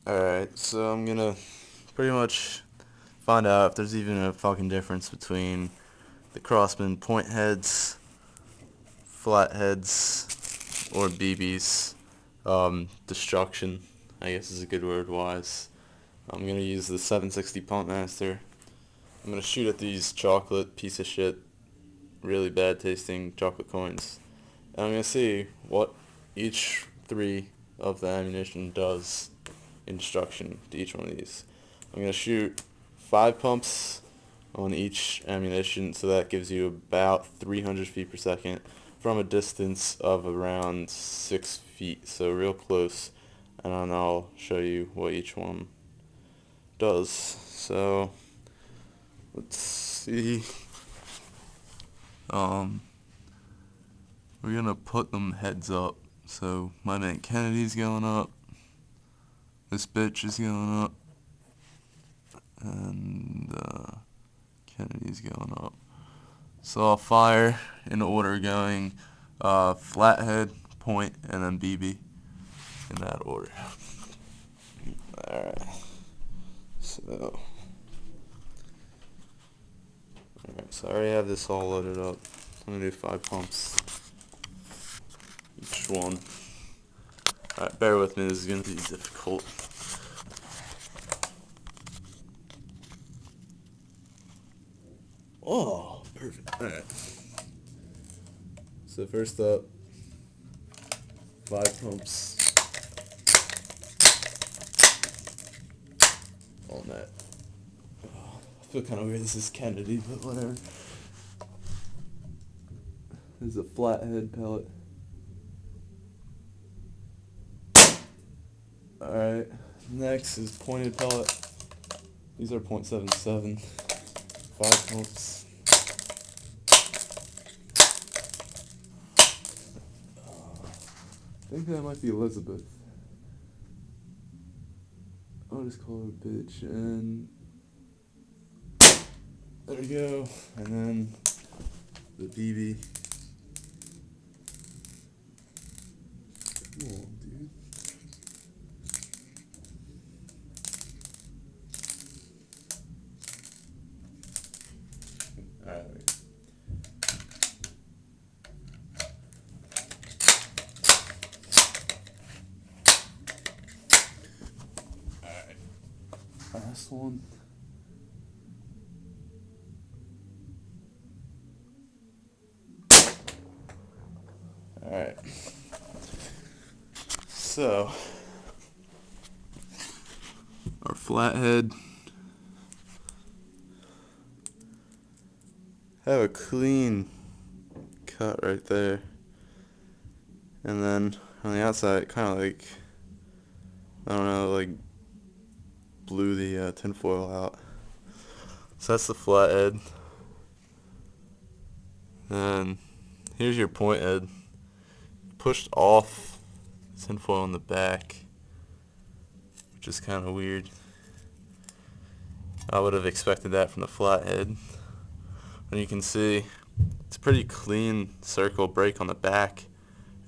Alright, so I'm gonna pretty much find out if there's even a fucking difference between the Crosman point heads, flat heads, or BBs. Destruction, I guess is a good word wise. I'm gonna use the 760 Pump Master. I'm gonna shoot at these chocolate piece of shit, really bad tasting chocolate coins. And I'm gonna see what each three of the ammunition does in destruction to each one of these. I'm going to shoot 5 pumps on each ammunition, so that gives you about 300 feet per second from a distance of around 6 feet, so real close. And then I'll show you what each one does. So let's see. Um, we're gonna put them heads up. So my man Kennedy's going up. This bitch is going up. And Kennedy's going up. So I'll fire in order going flathead, point, and then BB in that order. Alright. So I already have this all loaded up. I'm gonna do 5 pumps each one. Alright, bear with me, this is gonna be difficult. Oh, perfect. Alright. So first up, 5 pumps on that. Oh, I feel kind of weird. This is Kennedy, but whatever. This is a flathead pellet. Alright, next is pointed pellet. These are .77. 5 pumps. I think that might be Elizabeth. I'll just call her a bitch, and there we go. And then the BB. Come on, dude. Alright. Alright. Last one. Alright. So, our flathead have a clean cut right there. And then on the outside, it kind of like, I don't know, like blew the tinfoil out. So that's the flathead. And here's your point head. Pushed off the tinfoil on the back, which is kind of weird. I would have expected that from the flathead. And you can see it's a pretty clean circle break on the back,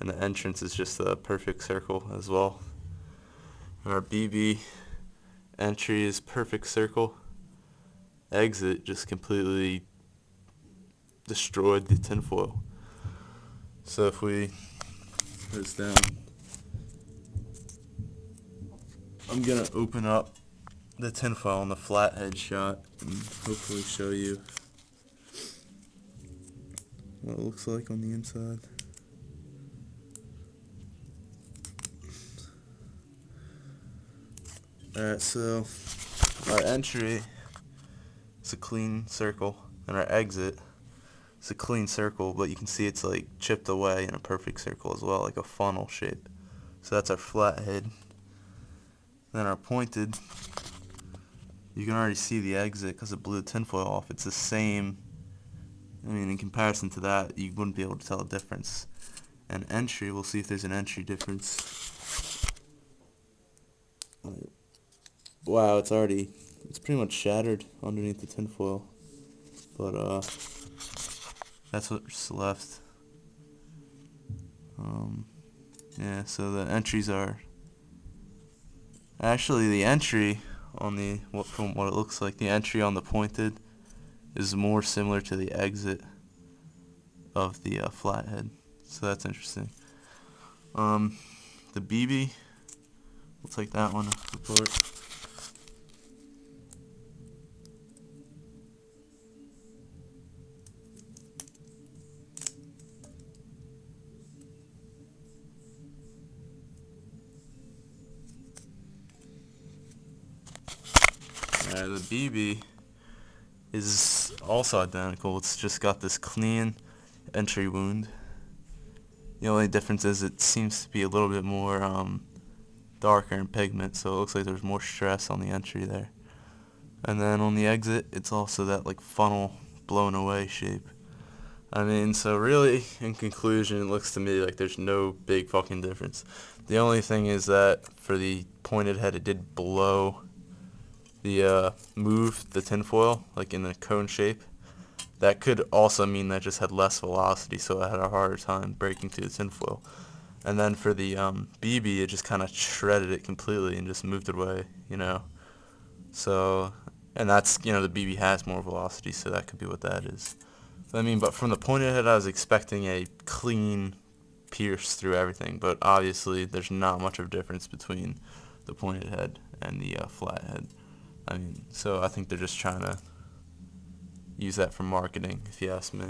and the entrance is just a perfect circle as well. And our BB entry is perfect circle. Exit just completely destroyed the tinfoil. So if we put this down, I'm gonna open up the tinfoil on the flathead shot and hopefully show you what it looks like on the inside. Alright, so our entry is a clean circle, and our exit is a clean circle, but you can see it's like chipped away in a perfect circle as well, like a funnel shape. So that's our flathead. Then our pointed, you can already see the exit because it blew the tinfoil off. It's the same. I mean, in comparison to that, you wouldn't be able to tell a difference. And entry, we'll see if there's an entry difference. Wow, it's pretty much shattered underneath the tinfoil. But, that's what's left. Yeah, so the entries are Actually, the entry on the from what it looks like, the entry on the pointed is more similar to the exit of the flathead. So that's interesting. The BB, we'll take that one apart. The BB is also identical. It's just got this clean entry wound. The only difference is it seems to be a little bit more darker in pigment, so it looks like there's more stress on the entry there. And then on the exit, it's also that like funnel blown away shape. I mean, so really, in conclusion, it looks to me like there's no big fucking difference. The only thing is that for the pointed head, it did blow the move the tinfoil like in the cone shape. That could also mean that it just had less velocity, so it had a harder time breaking through the tinfoil. And then for the BB, it just kind of shredded it completely and just moved it away, you know. So, and that's, you know, the BB has more velocity, so that could be what that is. I mean, but from the pointed head, I was expecting a clean pierce through everything, but obviously there's not much of a difference between the pointed head and the flat head. I mean, so I think they're just trying to use that for marketing, if you ask me.